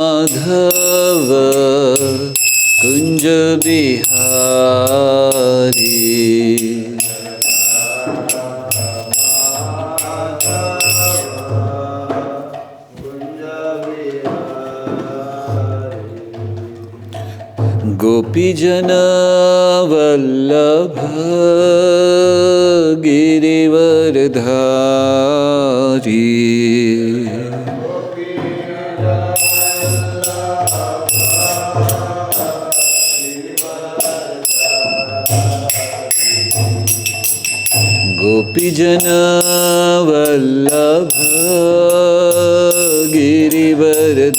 माधव कुंज बिहारी गोपीजन वल्लभ गिरिवरधारी गोपीजन वल्लभ गिरिवरधारी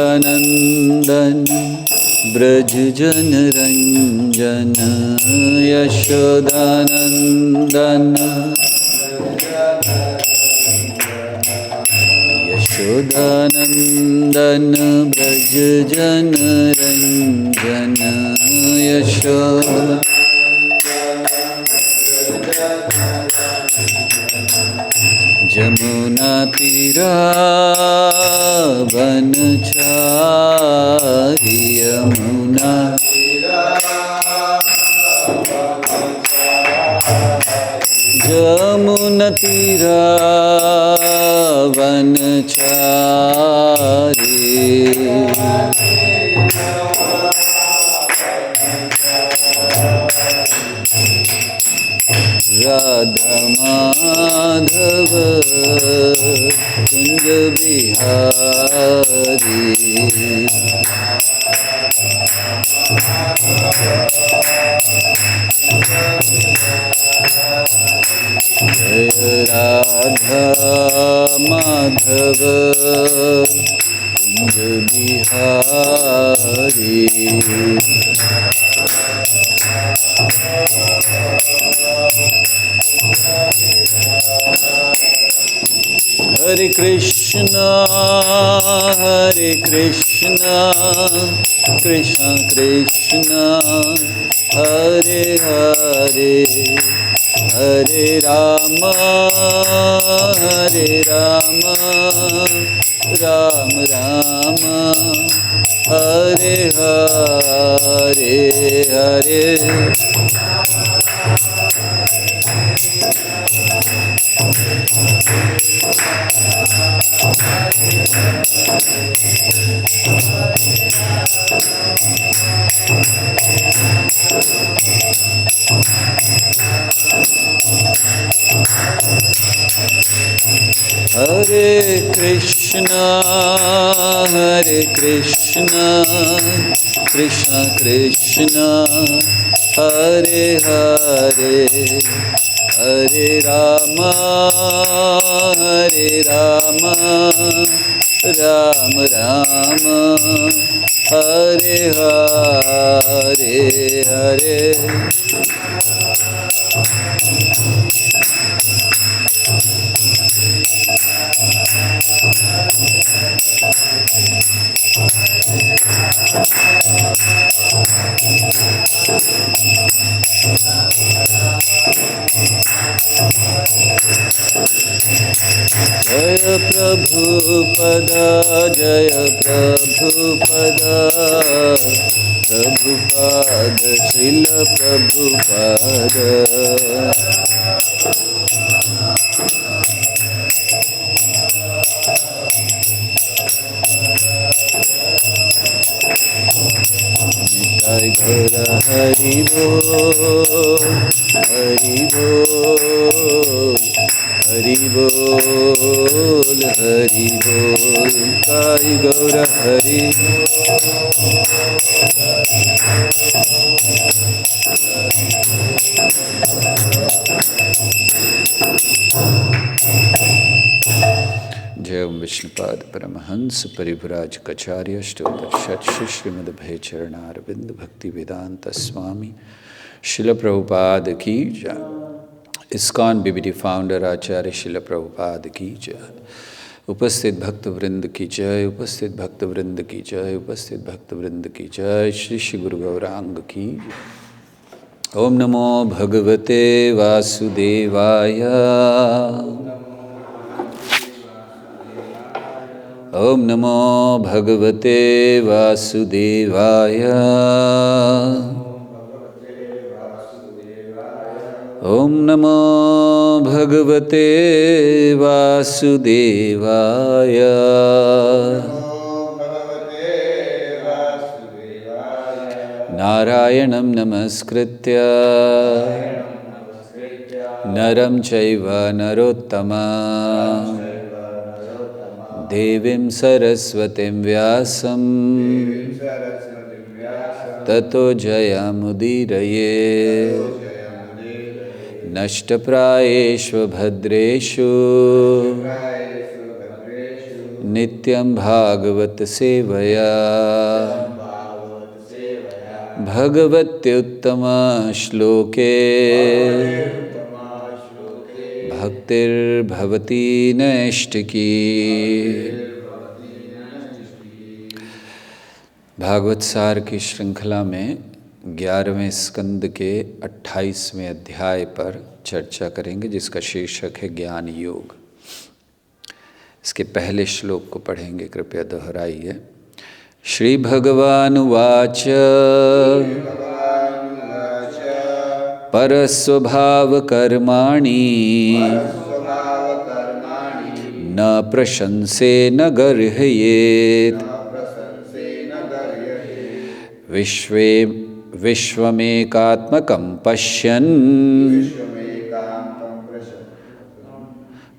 यशोदानंदन ब्रज जन रंजन यशोदानंदन यशोदानंदन ब्रज जन रंजन यशोदा जमुना तीरा वनचारी यमुना जमुना तीरा वनचारी राधा माधव कुंज बिहारी जय Radha Madhav Kunj Bihari Hare Krishna, Krishna Krishna, Hare Hare, Hare Rama, Rama Rama, Hare Hare, Hare Hare Krishna, Krishna Krishna, Hare Hare, Hare Rama, Rama Rama, Hare Hare, Hare Jaya Prabhupada, Jaya Prabhupada, Prabhupada, Srila Prabhupada. Nitai Gaura Hari Bol, Hari Bol, Hari Bol, Hari Bol, Nitai Gaura Hari जय ओम विष्णुपाद परमहंस परिव्राज कचार्य अष्टोत्तर श्रीमद् भय चरणारविंद भक्ति वेदांत स्वामी शिल प्रभुपाद की जय। ISKCON BBT founder आचार्य शिल प्रभुपाद की जय। उपस्थित भक्त वृंद की जय, उपस्थित भक्त वृंद की जय, उपस्थित भक्त वृंद की जय। श्री श्री गुरु गौरांग की जय। ओम नमो भगवते वासुदेवाय, ओम नमो भगवते वासुदेवाय, ओम नमो भगवते वासुदेवाय। नारायणं नमस्कृत्य नरं चैव नरोत्तमं देवीं सरस्वतीं व्यासं ततो जयमुदीरये। नष्टप्रायेषु भद्रेषु नित्यं भागवत सेवया, भगवत्युत्तम श्लोके भक्तिर्भवती नैष्टिकी। भागवत सार की श्रृंखला में 11वें स्कंद के 28वें अध्याय पर चर्चा करेंगे, जिसका शीर्षक है ज्ञान योग। इसके पहले श्लोक को पढ़ेंगे, कृपया दोहराइए। श्री भगवान उवाच परस्वभाव कर्माणि न प्रशंसे न गर्हयेत्, विश्वमेकात्मकं पश्यन्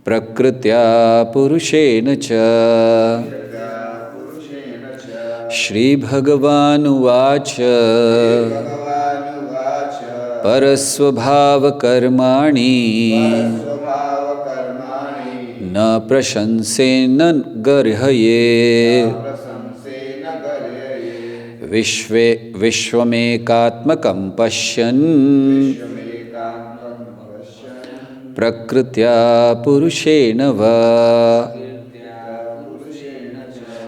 प्रकृत्या पुरुषेण च। श्री भगवान उवाच परस्वभाव कर्माणि न प्रशंसे न गर्हयेत्, विश्वमेकात्मकं पश्यन् प्रकृत्या पुरुषेण वा।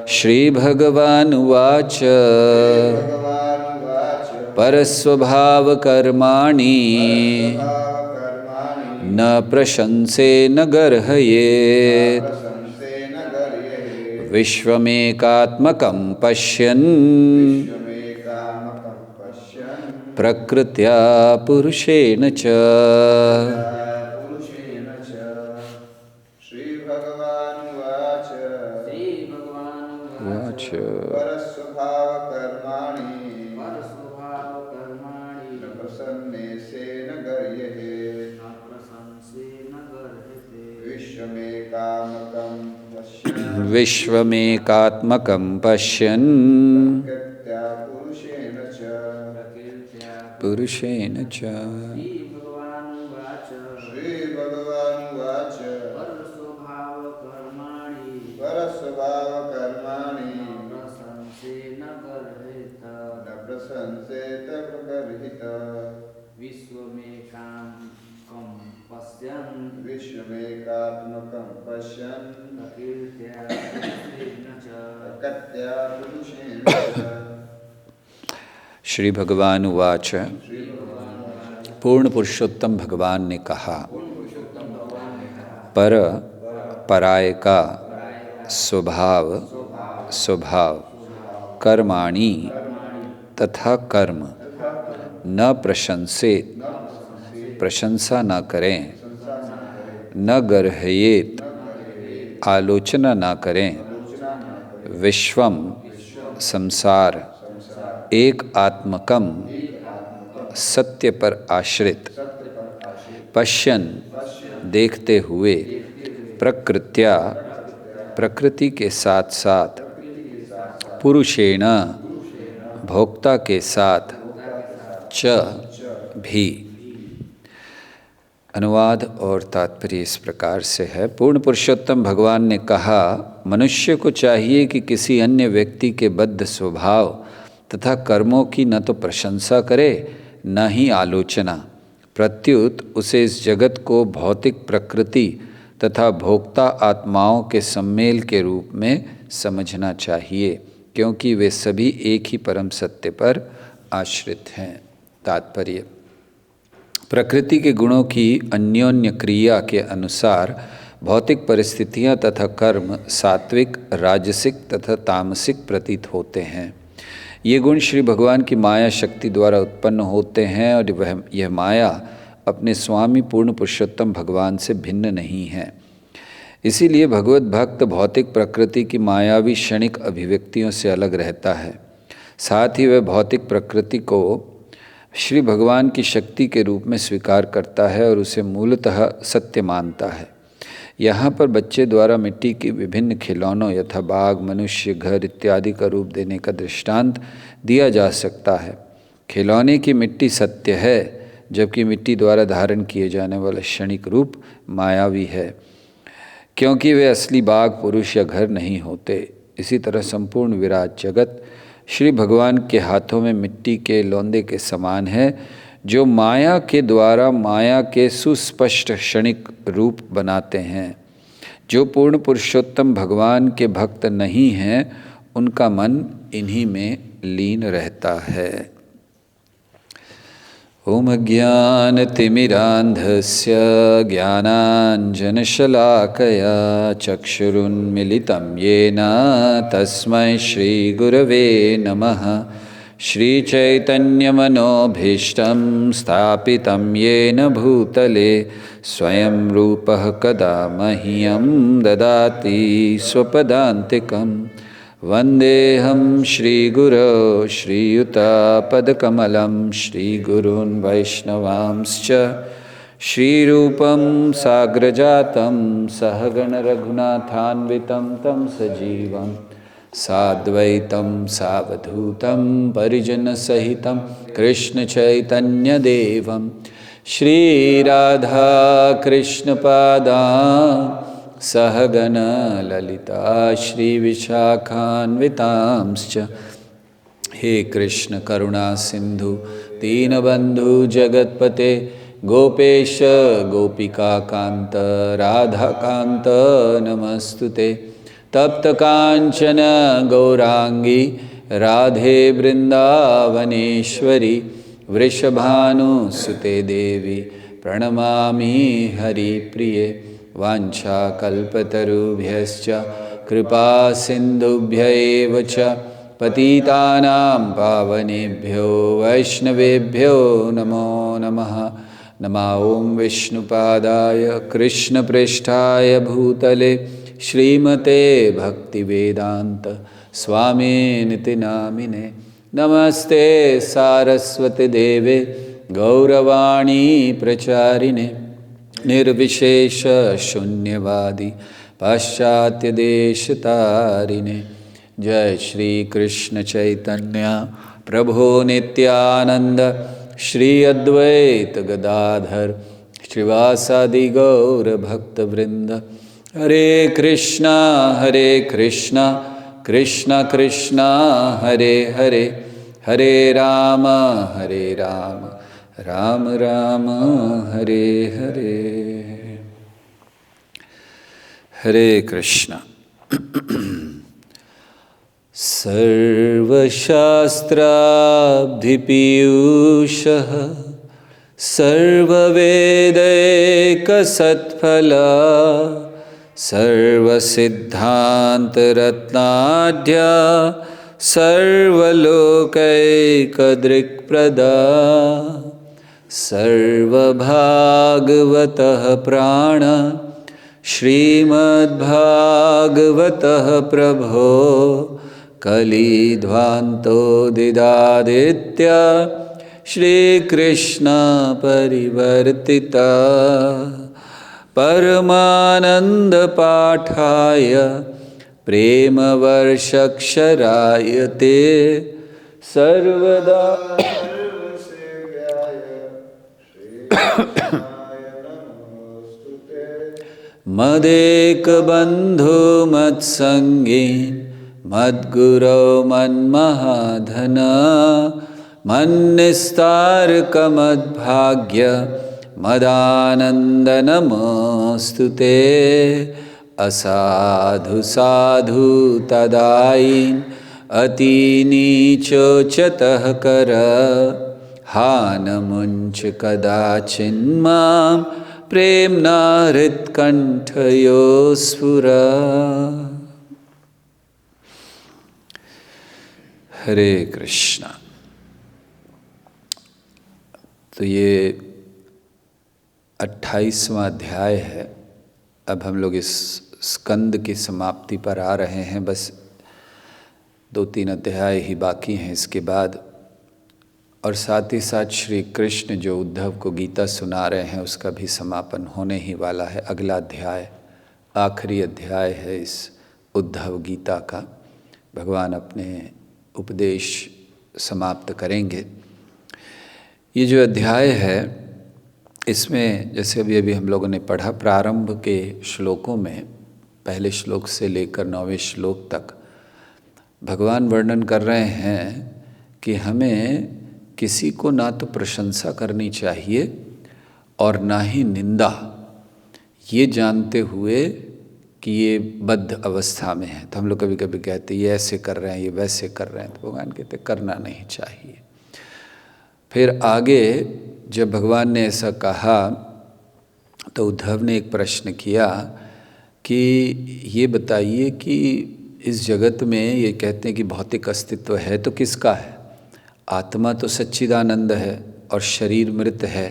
श्री भगवान उवाच परस्वभाव कर्माणि न प्रशंसे न गर्हयेत्, विश्वमेकात्मकं पश्यन् प्रकृत्या पुरुषेण च। परस्वभाव कर्माणि न प्रसन्ने से न गर्ह्येत्, विश्वमेकात्मकं पश्यन् पुरुषेण च। श्री भगवान उवाच परस्वभाव कर्माणि न प्रशंसेत गर्हित, विश्वमेकात्मकं पश्यन् प्रकृत्या पुरुषेण च। श्री भगवान उवाच पूर्ण पुरुषोत्तम भगवान ने कहा, पर पराय का स्वभाव कर्माणि तथा कर्म न प्रशंसे प्रशंसा न करें, न गर्हयेत आलोचना न करें, विश्वम संसार एक आत्मकम सत्य पर आश्रित, पश्यन देखते हुए, प्रकृत्या प्रकृति के साथ साथ, पुरुषेण भोक्ता के साथ, च भी। अनुवाद और तात्पर्य इस प्रकार से है। पूर्ण पुरुषोत्तम भगवान ने कहा, मनुष्य को चाहिए कि किसी अन्य व्यक्ति के बद्ध स्वभाव तथा कर्मों की न तो प्रशंसा करे न ही आलोचना, प्रत्युत उसे इस जगत को भौतिक प्रकृति तथा भोक्ता आत्माओं के सम्मेल के रूप में समझना चाहिए, क्योंकि वे सभी एक ही परम सत्य पर आश्रित हैं। तात्पर्य: प्रकृति के गुणों की अन्योन्य क्रिया के अनुसार भौतिक परिस्थितियां तथा कर्म सात्विक, राजसिक तथा तामसिक प्रतीत होते हैं। ये गुण श्री भगवान की माया शक्ति द्वारा उत्पन्न होते हैं और यह माया अपने स्वामी पूर्ण पुरुषोत्तम भगवान से भिन्न नहीं है। इसीलिए भगवत भक्त भौतिक प्रकृति की मायावी क्षणिक अभिव्यक्तियों से अलग रहता है। साथ ही वह भौतिक प्रकृति को श्री भगवान की शक्ति के रूप में स्वीकार करता है और उसे मूलतः सत्य मानता है। यहाँ पर बच्चे द्वारा मिट्टी की विभिन्न खिलौनों यथा बाग, मनुष्य, घर इत्यादि का रूप देने का दृष्टांत दिया जा सकता है। खिलौने की मिट्टी सत्य है, जबकि मिट्टी द्वारा धारण किए जाने वाला क्षणिक रूप मायावी है, क्योंकि वे असली बाग, पुरुष या घर नहीं होते। इसी तरह संपूर्ण विराट जगत श्री भगवान के हाथों में मिट्टी के लोंदे के समान है, जो माया के द्वारा माया के सुस्पष्ट क्षणिक रूप बनाते हैं। जो पूर्ण पुरुषोत्तम भगवान के भक्त नहीं हैं, उनका मन इन्हीं में लीन रहता है। ओम अज्ञानतिमिरान्धस्य ज्ञानाञ्जनशलाकया चक्षुरुन्मिलितं येन तस्मै श्रीगुरवे नमः। श्रीचैतन्यमनोभीष्टं स्थापितं येन भूतले स्वयं रूपः कदा मह्यं ददाति स्वपदान्तिकम्। वन्देऽहं श्रीगुरो श्रीयुतापदकमलं श्रीगुरून् वैष्णवांश्च श्रीरूपं साग्रजातं सहगण रघुनाथान्वितं तं सजीवं साद्वैतं सावधूतं परिजनसहितं कृष्णचैतन्यदेवं श्रीराधाकृष्णपादान् सहगण ललिता श्रीविशाखान्वितांश्च। हे कृष्ण करुणा सिंधु दीनबंधु जगतपते गोपेश गोपिकाकांत राधाकांत नमस्तुते। तप्त कांचन गौरांगी राधे वृंदावनेश्वरी वृषभानुसुते देवी प्रणमामि हरिप्रिये। वाञ्छाकल्पतरुभ्यश्च कृपा सिन्धुभ्यैव च पतितानां पावनेभ्यो वैष्णवेभ्यो नमो नमः। नमो ॐ विष्णुपादाय कृष्णप्रेष्ठाय भूतले श्रीमते भक्तिवेदान्त स्वामिनिति नामिने। नमस्ते सारस्वती देवे गौरवाणी प्रचारिणे निर्विशेष शून्यवादी पाश्चात्य देशतारिणे। जय श्री कृष्ण चैतन्य प्रभो नित्यानंद श्री अद्वैत गदाधर श्रीवासादि गौर भक्तवृंद। हरे कृष्णा कृष्णा कृष्णा हरे हरे, हरे राम राम राम हरे हरे। हरे कृष्ण। सर्वशास्त्राब्धिपीयूषः सर्ववेदैकसत्फला सर्वसिद्धान्तरत्नाढ्या सर्वलोकैकदृक्प्रदा सर्वभागवतः प्राण श्रीमद्भागवतः प्रभो कलिध्वान्तो दिदादित्य श्रीकृष्ण परिवर्तिता परमानंद पाठाय प्रेमवर्षक्षराय ते सर्वदा मदेकबन्धो मत्सङ्गी मद्गुरो मन्महाधन मन्निस्तारकमद्भाग्य मदानन्दनमस्तुते असाधु साधु तदाईन अतिनीचोचतः कर हानमुञ्च कदाचिन्मां प्रेम्णा हृत्कण्ठयो स्फुर। हरे कृष्णा। तो ये 28वां अध्याय है। अब हम लोग इस स्कंद की समाप्ति पर आ रहे हैं। बस 2-3 अध्याय ही बाकी हैं इसके बाद। और साथ ही साथ श्री कृष्ण जो उद्धव को गीता सुना रहे हैं उसका भी समापन होने ही वाला है। अगला अध्याय आखिरी अध्याय है इस उद्धव गीता का। भगवान अपने उपदेश समाप्त करेंगे। ये जो अध्याय है इसमें जैसे अभी हम लोगों ने पढ़ा, प्रारंभ के श्लोकों में पहले श्लोक से लेकर 9वें श्लोक तक भगवान वर्णन कर रहे हैं कि हमें किसी को ना तो प्रशंसा करनी चाहिए और ना ही निंदा, ये जानते हुए कि ये बद्ध अवस्था में है। तो हम लोग कभी कभी कहते हैं ये ऐसे कर रहे हैं, ये वैसे कर रहे हैं, तो भगवान कहते करना नहीं चाहिए। फिर आगे जब भगवान ने ऐसा कहा तो उद्धव ने एक प्रश्न किया कि ये बताइए कि इस जगत में ये कहते हैं कि भौतिक अस्तित्व है तो किसका है? आत्मा तो सच्चिदानंद है और शरीर मृत है,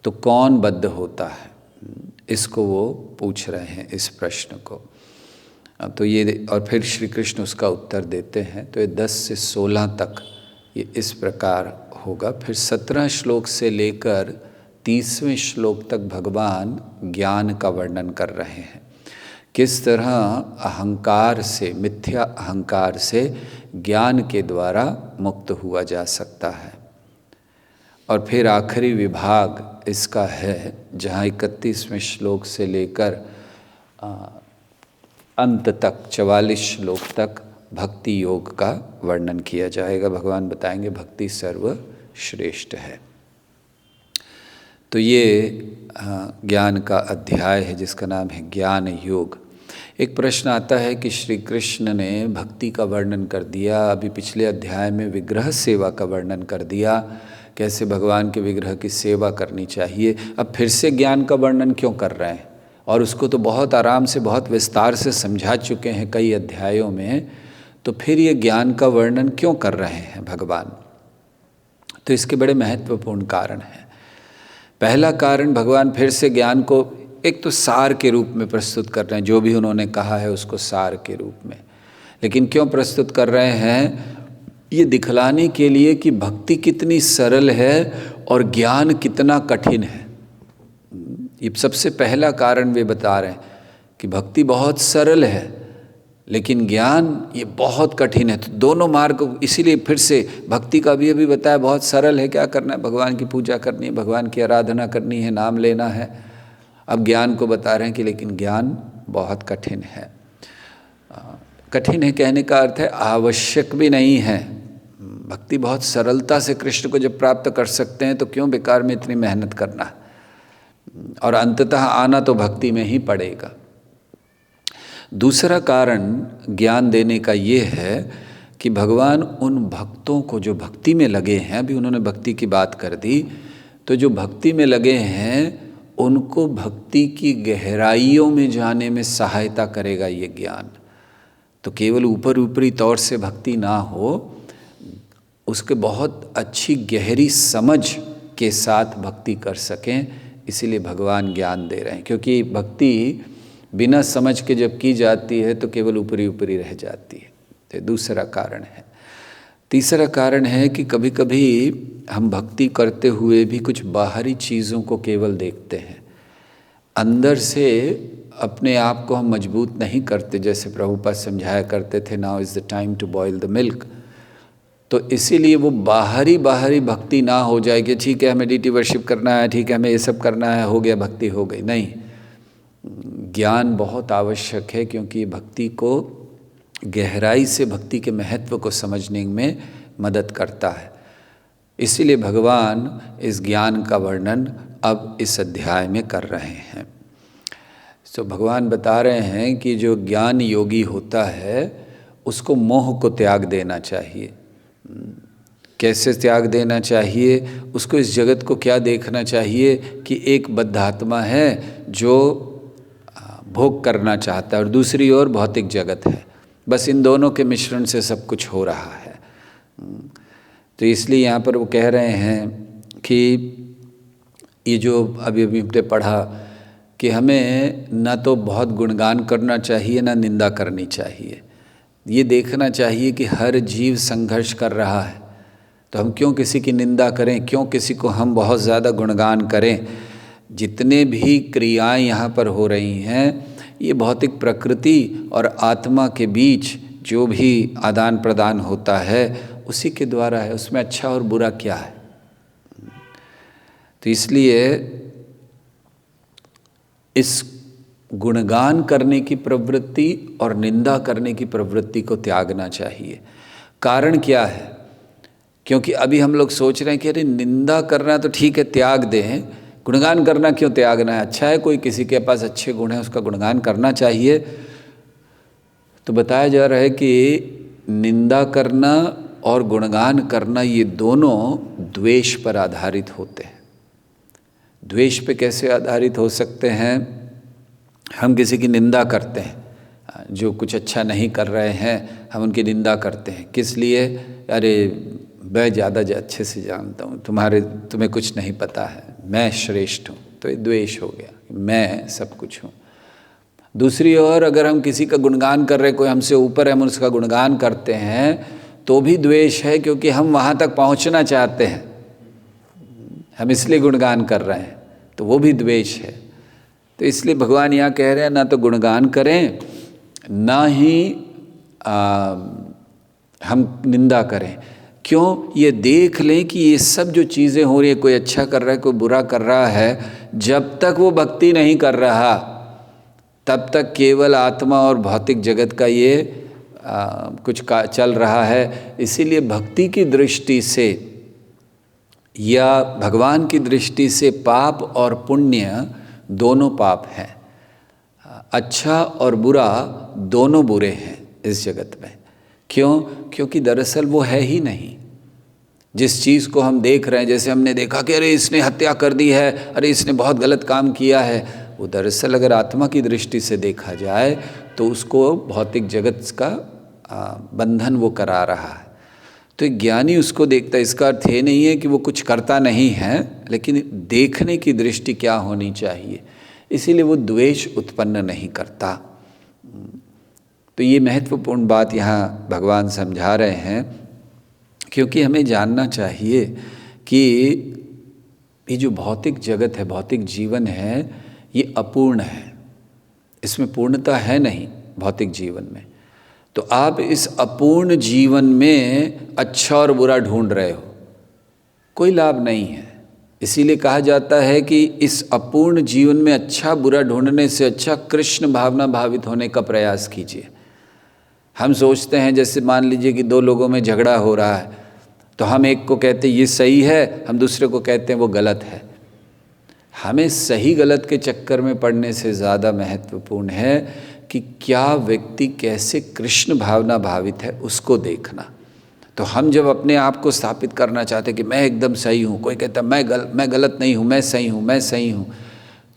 तो कौन बद्ध होता है? इसको वो पूछ रहे हैं इस प्रश्न को। तो ये और फिर श्री कृष्ण उसका उत्तर देते हैं। तो ये 10 से 16 तक ये इस प्रकार होगा। फिर 17 श्लोक से लेकर 30वें श्लोक तक भगवान ज्ञान का वर्णन कर रहे हैं। किस तरह अहंकार से, मिथ्या अहंकार से ज्ञान के द्वारा मुक्त हुआ जा सकता है। और फिर आखिरी विभाग इसका है जहाँ 31वें श्लोक से लेकर अंत तक 44 श्लोक तक भक्ति योग का वर्णन किया जाएगा। भगवान बताएंगे भक्ति सर्वश्रेष्ठ है। तो ये ज्ञान का अध्याय है जिसका नाम है ज्ञान योग। एक प्रश्न आता है कि श्री कृष्ण ने भक्ति का वर्णन कर दिया, अभी पिछले अध्याय में विग्रह सेवा का वर्णन कर दिया, कैसे भगवान के विग्रह की सेवा करनी चाहिए, अब फिर से ज्ञान का वर्णन क्यों कर रहे हैं? और उसको तो बहुत आराम से, बहुत विस्तार से समझा चुके हैं कई अध्यायों में, तो फिर ये ज्ञान का वर्णन क्यों कर रहे हैं भगवान? तो इसके बड़े महत्वपूर्ण कारण हैं। पहला कारण, भगवान फिर से ज्ञान को एक तो सार के रूप में प्रस्तुत कर रहे हैं, जो भी उन्होंने कहा है उसको सार के रूप में। लेकिन क्यों प्रस्तुत कर रहे हैं? ये दिखलाने के लिए कि भक्ति कितनी सरल है और ज्ञान कितना कठिन है। ये सबसे पहला कारण वे बता रहे हैं कि भक्ति बहुत सरल है लेकिन ज्ञान ये बहुत कठिन है। तो दोनों मार्ग, इसीलिए फिर से भक्ति का भी अभी बताया बहुत सरल है, क्या करना है? भगवान की पूजा करनी है, भगवान की आराधना करनी है, नाम लेना है। अब ज्ञान को बता रहे हैं कि लेकिन ज्ञान बहुत कठिन है। कठिन है कहने का अर्थ है आवश्यक भी नहीं है। भक्ति बहुत सरलता से कृष्ण को जब प्राप्त कर सकते हैं तो क्यों बेकार में इतनी मेहनत करना? और अंततः आना तो भक्ति में ही पड़ेगा। दूसरा कारण ज्ञान देने का ये है कि भगवान उन भक्तों को जो भक्ति में लगे हैं, अभी उन्होंने भक्ति की बात कर दी, तो जो भक्ति में लगे हैं उनको भक्ति की गहराइयों में जाने में सहायता करेगा ये ज्ञान। तो केवल ऊपरी तौर से भक्ति ना हो, उसके बहुत अच्छी गहरी समझ के साथ भक्ति कर सकें, इसीलिए भगवान ज्ञान दे रहे हैं। क्योंकि भक्ति बिना समझ के जब की जाती है तो केवल ऊपरी रह जाती है। तो दूसरा कारण है। तीसरा कारण है कि कभी कभी हम भक्ति करते हुए भी कुछ बाहरी चीज़ों को केवल देखते हैं, अंदर से अपने आप को हम मजबूत नहीं करते। जैसे प्रभुपाद समझाया करते थे, now is the time to boil the milk. तो इसीलिए वो बाहरी भक्ति ना हो जाए कि ठीक है हमें डीटी वर्शिप करना है, ठीक है हमें ये सब करना है, हो गया भक्ति हो गई। नहीं, ज्ञान बहुत आवश्यक है क्योंकि भक्ति को गहराई से, भक्ति के महत्व को समझने में मदद करता है। इसीलिए भगवान इस ज्ञान का वर्णन अब इस अध्याय में कर रहे हैं। तो भगवान बता रहे हैं कि जो ज्ञान योगी होता है उसको मोह को त्याग देना चाहिए। कैसे त्याग देना चाहिए? उसको इस जगत को क्या देखना चाहिए कि एक बद्धात्मा है जो भोग करना चाहता है और दूसरी ओर भौतिक जगत है, बस इन दोनों के मिश्रण से सब कुछ हो रहा है। तो इसलिए यहाँ पर वो कह रहे हैं कि ये जो अभी हमने पढ़ा कि हमें ना तो बहुत गुणगान करना चाहिए ना निंदा करनी चाहिए। ये देखना चाहिए कि हर जीव संघर्ष कर रहा है, तो हम क्यों किसी की निंदा करें, क्यों किसी को हम बहुत ज़्यादा गुणगान करें। जितने भी क्रियाएं यहाँ पर हो रही हैं ये भौतिक प्रकृति और आत्मा के बीच जो भी आदान प्रदान होता है उसी के द्वारा है। उसमें अच्छा और बुरा क्या है? तो इसलिए इस गुणगान करने की प्रवृत्ति और निंदा करने की प्रवृत्ति को त्यागना चाहिए। कारण क्या है? क्योंकि अभी हम लोग सोच रहे हैं कि अरे निंदा करना तो ठीक है, त्याग दें, गुणगान करना क्यों त्यागना है? अच्छा है, कोई किसी के पास अच्छे गुण है उसका गुणगान करना चाहिए। तो बताया जा रहा है कि निंदा करना और गुणगान करना ये दोनों द्वेष पर आधारित होते हैं। द्वेष पे कैसे आधारित हो सकते हैं? हम किसी की निंदा करते हैं, जो कुछ अच्छा नहीं कर रहे हैं हम उनकी निंदा करते हैं। किस लिए? अरे मैं ज़्यादा अच्छे से जानता हूँ, तुम्हें कुछ नहीं पता है, मैं श्रेष्ठ हूँ। तो ये द्वेष हो गया, मैं सब कुछ हूँ। दूसरी ओर अगर हम किसी का गुणगान कर रहे, कोई हमसे ऊपर है, हम उसका गुणगान करते हैं तो भी द्वेष है, क्योंकि हम वहाँ तक पहुँचना चाहते हैं, हम इसलिए गुणगान कर रहे हैं, तो वो भी द्वेष है। तो इसलिए भगवान यहाँ कह रहे हैं ना तो गुणगान करें ना ही हम निंदा करें। क्यों? ये देख लें कि ये सब जो चीज़ें हो रही है, कोई अच्छा कर रहा है कोई बुरा कर रहा है, जब तक वो भक्ति नहीं कर रहा तब तक केवल आत्मा और भौतिक जगत का ये कुछ चल रहा है। इसीलिए भक्ति की दृष्टि से या भगवान की दृष्टि से पाप और पुण्य दोनों पाप हैं, अच्छा और बुरा दोनों बुरे हैं इस जगत में। क्यों? क्योंकि दरअसल वो है ही नहीं। जिस चीज़ को हम देख रहे हैं, जैसे हमने देखा कि अरे इसने हत्या कर दी है, अरे इसने बहुत गलत काम किया है, वो दरअसल अगर आत्मा की दृष्टि से देखा जाए तो उसको भौतिक जगत का बंधन वो करा रहा है। तो ज्ञानी उसको देखता है। इसका अर्थ ये नहीं है कि वो कुछ करता नहीं है, लेकिन देखने की दृष्टि क्या होनी चाहिए, इसीलिए वो द्वेष उत्पन्न नहीं करता। तो ये महत्वपूर्ण बात यहाँ भगवान समझा रहे हैं, क्योंकि हमें जानना चाहिए कि ये जो भौतिक जगत है, भौतिक जीवन है, ये अपूर्ण है, इसमें पूर्णता है नहीं भौतिक जीवन में। तो आप इस अपूर्ण जीवन में अच्छा और बुरा ढूंढ रहे हो, कोई लाभ नहीं है। इसीलिए कहा जाता है कि इस अपूर्ण जीवन में अच्छा बुरा ढूंढने से अच्छा कृष्ण भावना भावित होने का प्रयास कीजिए। हम सोचते हैं, जैसे मान लीजिए कि दो लोगों में झगड़ा हो रहा है, तो हम एक को कहते हैं ये सही है, हम दूसरे को कहते हैं वो गलत है। हमें सही गलत के चक्कर में पड़ने से ज़्यादा महत्वपूर्ण है कि क्या व्यक्ति कैसे कृष्ण भावना भावित है उसको देखना। तो हम जब अपने आप को स्थापित करना चाहते हैं कि मैं एकदम सही हूँ, कोई कहता है मैं गलत नहीं हूँ, मैं सही हूँ, मैं सही हूँ,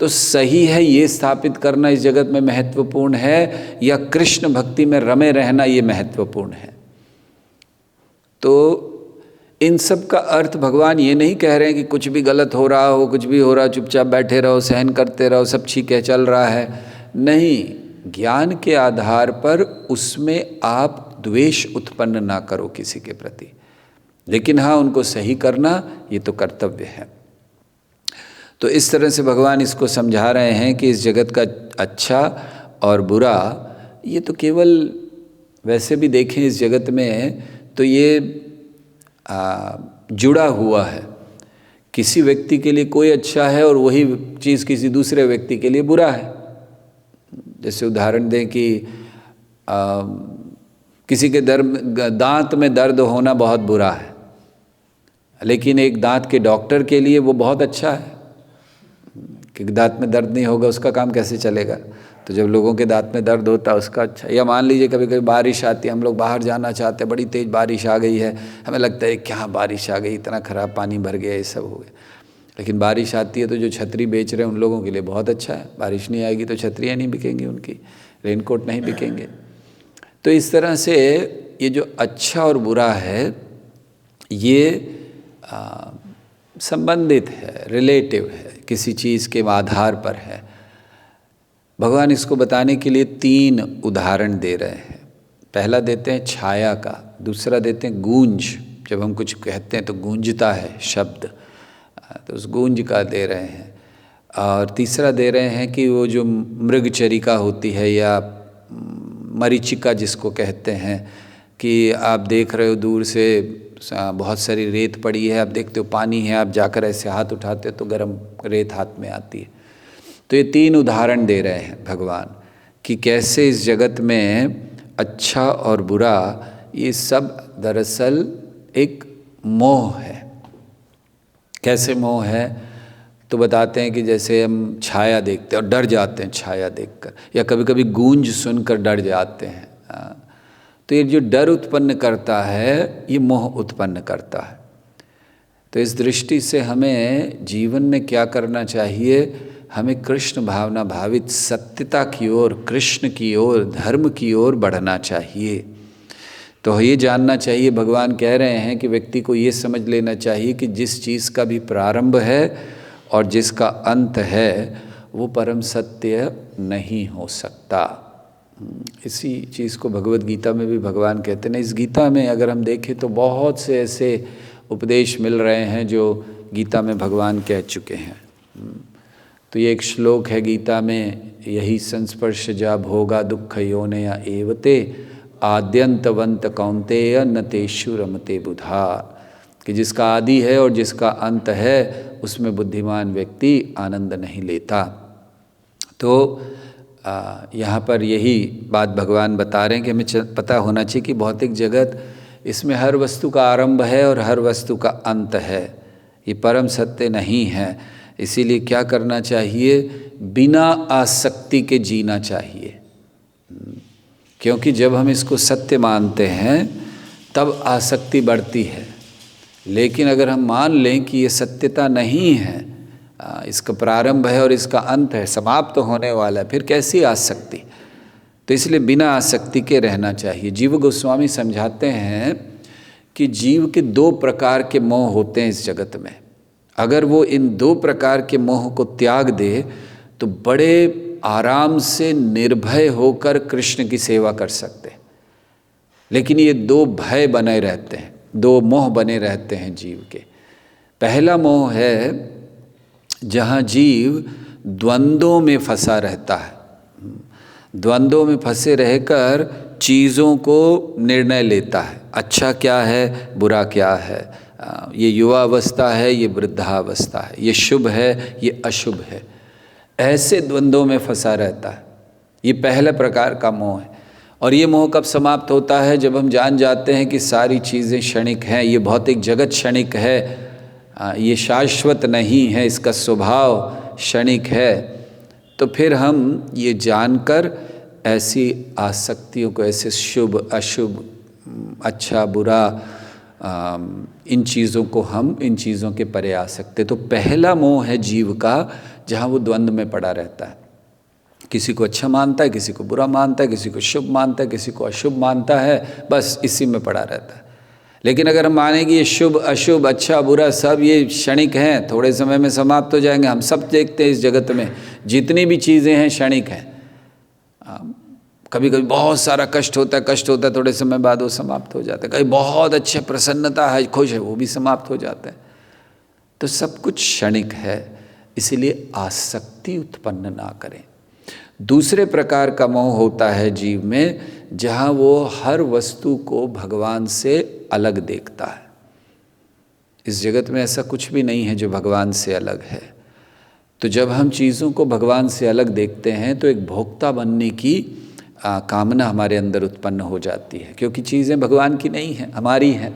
तो सही है ये स्थापित करना इस जगत में महत्वपूर्ण है या कृष्ण भक्ति में रमे रहना ये महत्वपूर्ण है। तो इन सब का अर्थ भगवान ये नहीं कह रहे हैं कि कुछ भी गलत हो रहा हो, कुछ भी हो रहा, चुपचाप बैठे रहो, सहन करते रहो, सब ठीक है, चल रहा है। नहीं, ज्ञान के आधार पर उसमें आप द्वेष उत्पन्न ना करो किसी के प्रति, लेकिन हाँ उनको सही करना ये तो कर्तव्य है। तो इस तरह से भगवान इसको समझा रहे हैं कि इस जगत का अच्छा और बुरा ये तो केवल, वैसे भी देखें इस जगत में तो ये जुड़ा हुआ है। किसी व्यक्ति के लिए कोई अच्छा है और वही चीज़ किसी दूसरे व्यक्ति के लिए बुरा है। जैसे उदाहरण दें कि किसी के दांत में दर्द होना बहुत बुरा है, लेकिन एक दांत के डॉक्टर के लिए वो बहुत अच्छा है। क्योंकि दांत में दर्द नहीं होगा उसका काम कैसे चलेगा। तो जब लोगों के दांत में दर्द होता है उसका अच्छा। या मान लीजिए कभी कभी बारिश आती है, हम लोग बाहर जाना चाहते हैं, बड़ी तेज़ बारिश आ गई है, हमें लगता है क्या बारिश आ गई, इतना ख़राब पानी भर गया, ये सब हो गया। लेकिन बारिश आती है तो जो छतरी बेच रहे हैं उन लोगों के लिए बहुत अच्छा है। बारिश नहीं आएगी तो छतरियाँ नहीं बिकेंगी उनकी, रेनकोट नहीं बिकेंगे। तो इस तरह से ये जो अच्छा और बुरा है ये संबंधित है, रिलेटिव है, किसी चीज़ के आधार पर है। भगवान इसको बताने के लिए 3 उदाहरण दे रहे हैं। पहला देते हैं छाया का, दूसरा देते हैं गूंज, जब हम कुछ कहते हैं तो गूंजता है शब्द, तो उस गूंज का दे रहे हैं। और तीसरा दे रहे हैं कि वो जो मृगचरिका होती है या मरीचिका जिसको कहते हैं, कि आप देख रहे हो दूर से बहुत सारी रेत पड़ी है, आप देखते हो पानी है, आप जाकर ऐसे हाथ उठाते हो तो गर्म रेत हाथ में आती है। तो ये 3 उदाहरण दे रहे हैं भगवान कि कैसे इस जगत में अच्छा और बुरा ये सब दरअसल एक मोह है। कैसे मोह है तो बताते हैं कि जैसे हम छाया देखते हैं और डर जाते हैं छाया देखकर, या कभी कभी गूंज सुनकर डर जाते हैं। तो ये जो डर उत्पन्न करता है ये मोह उत्पन्न करता है। तो इस दृष्टि से हमें जीवन में क्या करना चाहिए, हमें कृष्ण भावना भावित सत्यता की ओर, कृष्ण की ओर, धर्म की ओर बढ़ना चाहिए। तो ये जानना चाहिए, भगवान कह रहे हैं कि व्यक्ति को ये समझ लेना चाहिए कि जिस चीज़ का भी प्रारंभ है और जिसका अंत है वो परम सत्य नहीं हो सकता। इसी चीज़ को भगवद गीता में भी भगवान कहते हैं। इस गीता में अगर हम देखें तो बहुत से ऐसे उपदेश मिल रहे हैं जो गीता में भगवान कह चुके हैं। तो ये एक श्लोक है गीता में, यही संस्पर्श जा भोगा दुख योनया एवते आद्यंतवंत कौन्तेय न तेषु रमते बुधा, कि जिसका आदि है और जिसका अंत है उसमें बुद्धिमान व्यक्ति आनंद नहीं लेता। तो यहाँ पर यही बात भगवान बता रहे हैं कि हमें पता होना चाहिए कि भौतिक जगत, इसमें हर वस्तु का आरंभ है और हर वस्तु का अंत है, ये परम सत्य नहीं है। इसीलिए क्या करना चाहिए, बिना आसक्ति के जीना चाहिए। क्योंकि जब हम इसको सत्य मानते हैं तब आसक्ति बढ़ती है। लेकिन अगर हम मान लें कि ये सत्यता नहीं है, इसका प्रारंभ है और इसका अंत है, समाप्त तो होने वाला है, फिर कैसी आसक्ति। तो इसलिए बिना आसक्ति के रहना चाहिए। जीव गोस्वामी समझाते हैं कि जीव के 2 प्रकार के मोह होते हैं इस जगत में। अगर वो इन 2 प्रकार के मोह को त्याग दे तो बड़े आराम से निर्भय होकर कृष्ण की सेवा कर सकते हैं। लेकिन ये 2 भय बने रहते हैं, 2 मोह बने रहते हैं जीव के। पहला मोह है जहाँ जीव द्वंद्वों में फंसा रहता है, द्वंद्वों में फंसे रहकर चीज़ों को निर्णय लेता है, अच्छा क्या है बुरा क्या है, ये युवा अवस्था है ये वृद्धावस्था है, ये शुभ है ये अशुभ है, ऐसे द्वंद्वों में फंसा रहता है। ये पहले प्रकार का मोह है। और ये मोह कब समाप्त होता है, जब हम जान जाते हैं कि सारी चीज़ें क्षणिक हैं, ये भौतिक जगत क्षणिक है, ये शाश्वत नहीं है, इसका स्वभाव क्षणिक है। तो फिर हम ये जानकर ऐसी आसक्तियों को, ऐसे शुभ अशुभ, अच्छा बुरा, इन चीज़ों को हम इन चीज़ों के परे आ सकते। तो पहला मोह है जीव का, जहाँ वो द्वंद्व में पड़ा रहता है, किसी को अच्छा मानता है, किसी को बुरा मानता है, किसी को शुभ मानता है, किसी को अशुभ मानता है, बस इसी में पड़ा रहता है। लेकिन अगर हम माने कि ये शुभ अशुभ अच्छा बुरा सब ये क्षणिक हैं, थोड़े समय में समाप्त हो जाएंगे, हम सब देखते हैं इस जगत में जितनी भी चीज़ें हैं क्षणिक हैं। कभी कभी बहुत सारा कष्ट होता है, थोड़े समय बाद वो समाप्त हो जाता है। कभी बहुत अच्छे प्रसन्नता है, खुश है, वो भी समाप्त हो जाता है। तो सब कुछ क्षणिक है, इसीलिए आसक्ति उत्पन्न ना करें। दूसरे प्रकार का मोह होता है जीव में, जहाँ वो हर वस्तु को भगवान से अलग देखता है। इस जगत में ऐसा कुछ भी नहीं है जो भगवान से अलग है। तो जब हम चीज़ों को भगवान से अलग देखते हैं तो एक भोक्ता बनने की कामना हमारे अंदर उत्पन्न हो जाती है, क्योंकि चीज़ें भगवान की नहीं हैं, हमारी हैं।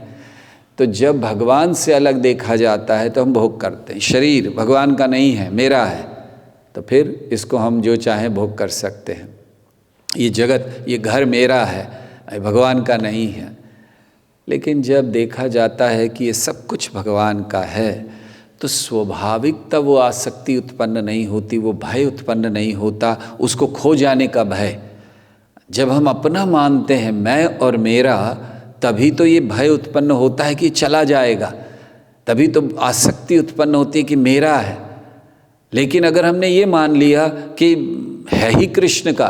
तो जब भगवान से अलग देखा जाता है तो हम भोग करते हैं। शरीर भगवान का नहीं है, मेरा है, तो फिर इसको हम जो चाहें भोग कर सकते हैं। ये जगत, ये घर मेरा है, भगवान का नहीं है। लेकिन जब देखा जाता है कि ये सब कुछ भगवान का है, तो स्वाभाविकता वो आसक्ति उत्पन्न नहीं होती, वो भय उत्पन्न नहीं होता, उसको खो जाने का भय। जब हम अपना मानते हैं मैं और मेरा, तभी तो ये भय उत्पन्न होता है कि चला जाएगा, तभी तो आसक्ति उत्पन्न होती है कि मेरा है। लेकिन अगर हमने ये मान लिया कि है ही कृष्ण का,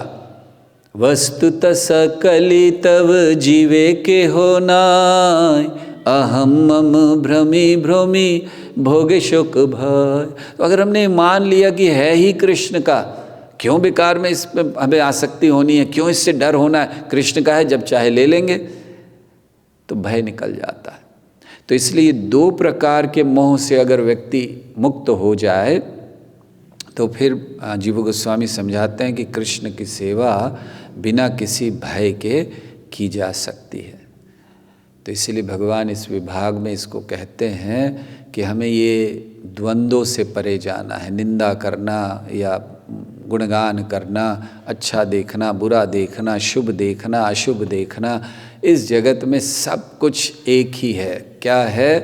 वस्तुत सकली तव जीवे के हो नाय, अहम मम भ्रमी भ्रमी भोगे शोक भय। तो अगर हमने मान लिया कि है ही कृष्ण का, क्यों बेकार में इस पे हमें आसक्ति होनी है, क्यों इससे डर होना है, कृष्ण का है, जब चाहे ले लेंगे, तो भय निकल जाता है। तो इसलिए दो प्रकार के मोह से अगर व्यक्ति मुक्त हो जाए, तो फिर जीव गोस्वामी समझाते हैं कि कृष्ण की सेवा बिना किसी भय के की जा सकती है। तो इसीलिए भगवान इस विभाग में इसको कहते हैं कि हमें ये द्वंद्वों से परे जाना है। निंदा करना या गुणगान करना, अच्छा देखना, बुरा देखना, शुभ देखना, अशुभ देखना, इस जगत में सब कुछ एक ही है। क्या है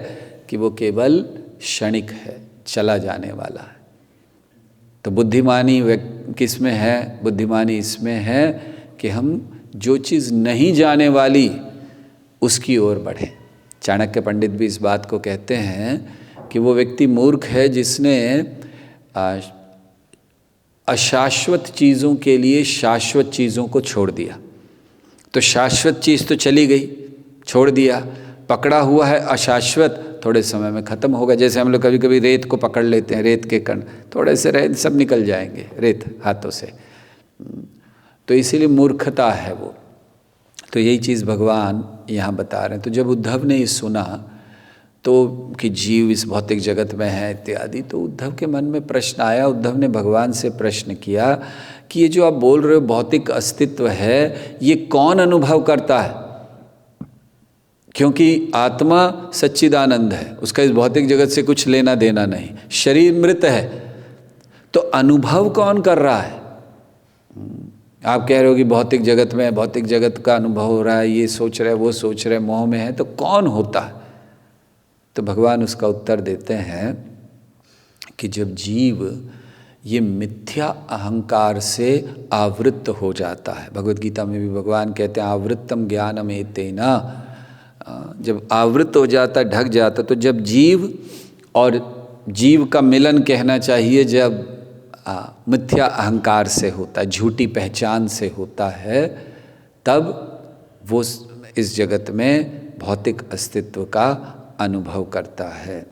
कि वो केवल क्षणिक है, चला जाने वाला है। तो बुद्धिमानी किसमें है? बुद्धिमानी इसमें है कि हम जो चीज़ नहीं जाने वाली उसकी ओर बढ़ें। चाणक्य पंडित भी इस बात को कहते हैं कि वो व्यक्ति मूर्ख है जिसने अशाश्वत चीज़ों के लिए शाश्वत चीज़ों को छोड़ दिया। तो शाश्वत चीज़ तो चली गई, छोड़ दिया, पकड़ा हुआ है अशाश्वत, थोड़े समय में ख़त्म होगा। जैसे हम लोग कभी कभी रेत को पकड़ लेते हैं, रेत के कण, थोड़े से रेत सब निकल जाएंगे, रेत हाथों से। तो इसीलिए मूर्खता है वो। तो यही चीज़ भगवान यहाँ बता रहे हैं। तो जब उद्धव ने ये सुना तो कि जीव इस भौतिक जगत में है इत्यादि, तो उद्धव के मन में प्रश्न आया। उद्धव ने भगवान से प्रश्न किया कि ये जो आप बोल रहे हो भौतिक अस्तित्व है, ये कौन अनुभव करता है? क्योंकि आत्मा सच्चिदानंद है, उसका इस भौतिक जगत से कुछ लेना देना नहीं, शरीर मृत है, तो अनुभव कौन कर रहा है? आप कह रहे हो कि भौतिक जगत में, भौतिक जगत का अनुभव हो रहा है, ये सोच रहे, वो सोच रहे, मोह में है, तो कौन होता है? तो भगवान उसका उत्तर देते हैं कि जब जीव ये मिथ्या अहंकार से आवृत्त हो जाता है, भगवद गीता में भी भगवान कहते हैं आवृत्तम ज्ञानम एतेना, जब आवृत्त हो जाता, ढक जाता, तो जब जीव और जीव का मिलन कहना चाहिए, जब मिथ्या अहंकार से होता है, झूठी पहचान से होता है, तब वो इस जगत में भौतिक अस्तित्व का अनुभव करता है।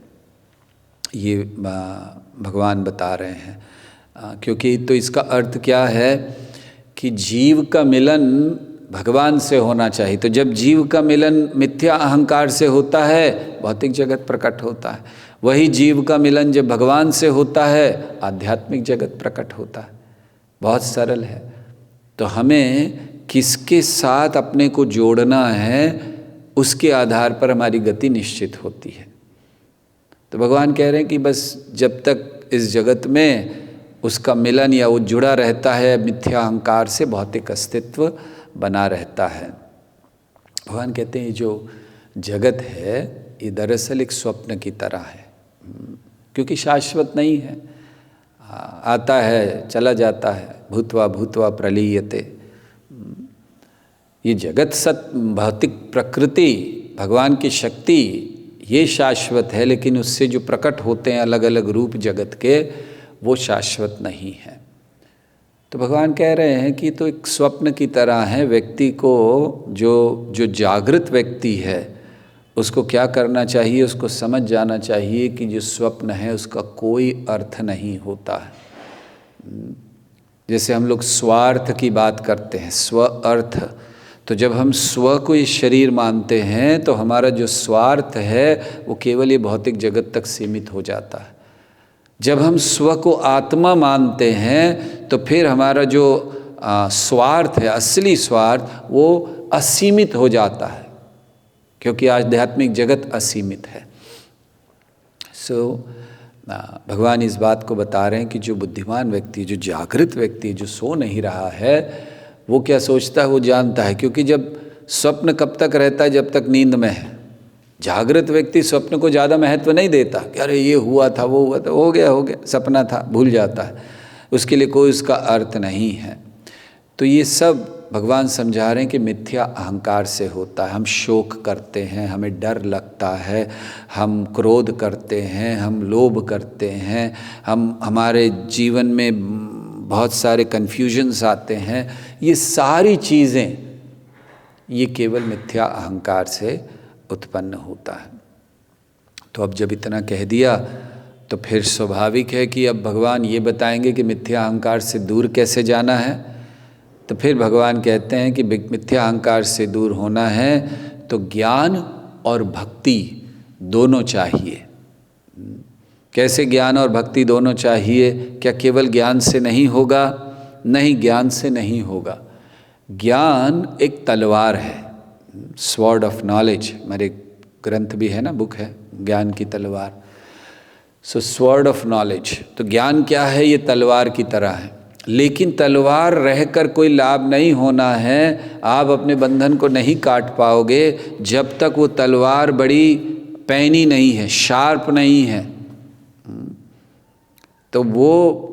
ये भगवान बता रहे हैं। क्योंकि तो इसका अर्थ क्या है कि जीव का मिलन भगवान से होना चाहिए। तो जब जीव का मिलन मिथ्या अहंकार से होता है, भौतिक जगत प्रकट होता है। वही जीव का मिलन जब भगवान से होता है, आध्यात्मिक जगत प्रकट होता है। बहुत सरल है। तो हमें किसके साथ अपने को जोड़ना है, उसके आधार पर हमारी गति निश्चित होती है। तो भगवान कह रहे हैं कि बस जब तक इस जगत में उसका मिलन या वो जुड़ा रहता है मिथ्या अहंकार से, भौतिक अस्तित्व बना रहता है। भगवान कहते हैं जो जगत है ये दरअसल एक स्वप्न की तरह है, क्योंकि शाश्वत नहीं है, आता है चला जाता है, भूत्वा भूत्वा प्रलीयते। ये जगत सत भौतिक प्रकृति, भगवान की शक्ति, ये शाश्वत है, लेकिन उससे जो प्रकट होते हैं अलग अलग रूप जगत के, वो शाश्वत नहीं है। तो भगवान कह रहे हैं कि तो एक स्वप्न की तरह है। व्यक्ति को जो जागृत व्यक्ति है उसको क्या करना चाहिए, उसको समझ जाना चाहिए कि जो स्वप्न है उसका कोई अर्थ नहीं होता है। जैसे हम लोग स्वार्थ की बात करते हैं, स्व अर्थ, तो जब हम स्व को ये शरीर मानते हैं तो हमारा जो स्वार्थ है वो केवल ये भौतिक जगत तक सीमित हो जाता है। जब हम स्व को आत्मा मानते हैं तो फिर हमारा जो स्वार्थ है, असली स्वार्थ, वो असीमित हो जाता है, क्योंकि आध्यात्मिक जगत असीमित है। भगवान इस बात को बता रहे हैं कि जो बुद्धिमान व्यक्ति, जो जागृत व्यक्ति, जो सो नहीं रहा है, वो क्या सोचता है, वो जानता है। क्योंकि जब स्वप्न कब तक रहता है, जब तक नींद में है। जागृत व्यक्ति स्वप्न को ज़्यादा महत्व नहीं देता कि अरे ये हुआ था, वो हुआ था, हो गया, सपना था, भूल जाता है, उसके लिए कोई उसका अर्थ नहीं है। तो ये सब भगवान समझा रहे हैं कि मिथ्या अहंकार से होता है। हम शोक करते हैं, हमें डर लगता है, हम क्रोध करते हैं, हम लोभ करते हैं, हमारे जीवन में बहुत सारे कन्फ्यूजन्स आते हैं। ये सारी चीज़ें ये केवल मिथ्या अहंकार से उत्पन्न होता है। तो अब जब इतना कह दिया तो फिर स्वाभाविक है कि अब भगवान ये बताएंगे कि मिथ्या अहंकार से दूर कैसे जाना है। तो फिर भगवान कहते हैं कि मिथ्या अहंकार से दूर होना है तो ज्ञान और भक्ति दोनों चाहिए। कैसे ज्ञान और भक्ति दोनों चाहिए? क्या केवल ज्ञान से नहीं होगा? नहीं, ज्ञान से नहीं होगा। ज्ञान एक तलवार है, स्वॉर्ड ऑफ नॉलेज। मेरे ग्रंथ भी है ना, बुक है ज्ञान की तलवार। सो स्वॉर्ड ऑफ नॉलेज। तो ज्ञान क्या है? ये तलवार की तरह है। लेकिन तलवार रहकर कोई लाभ नहीं होना है। आप अपने बंधन को नहीं काट पाओगे जब तक वो तलवार बड़ी पैनी नहीं है, शार्प नहीं है। तो वो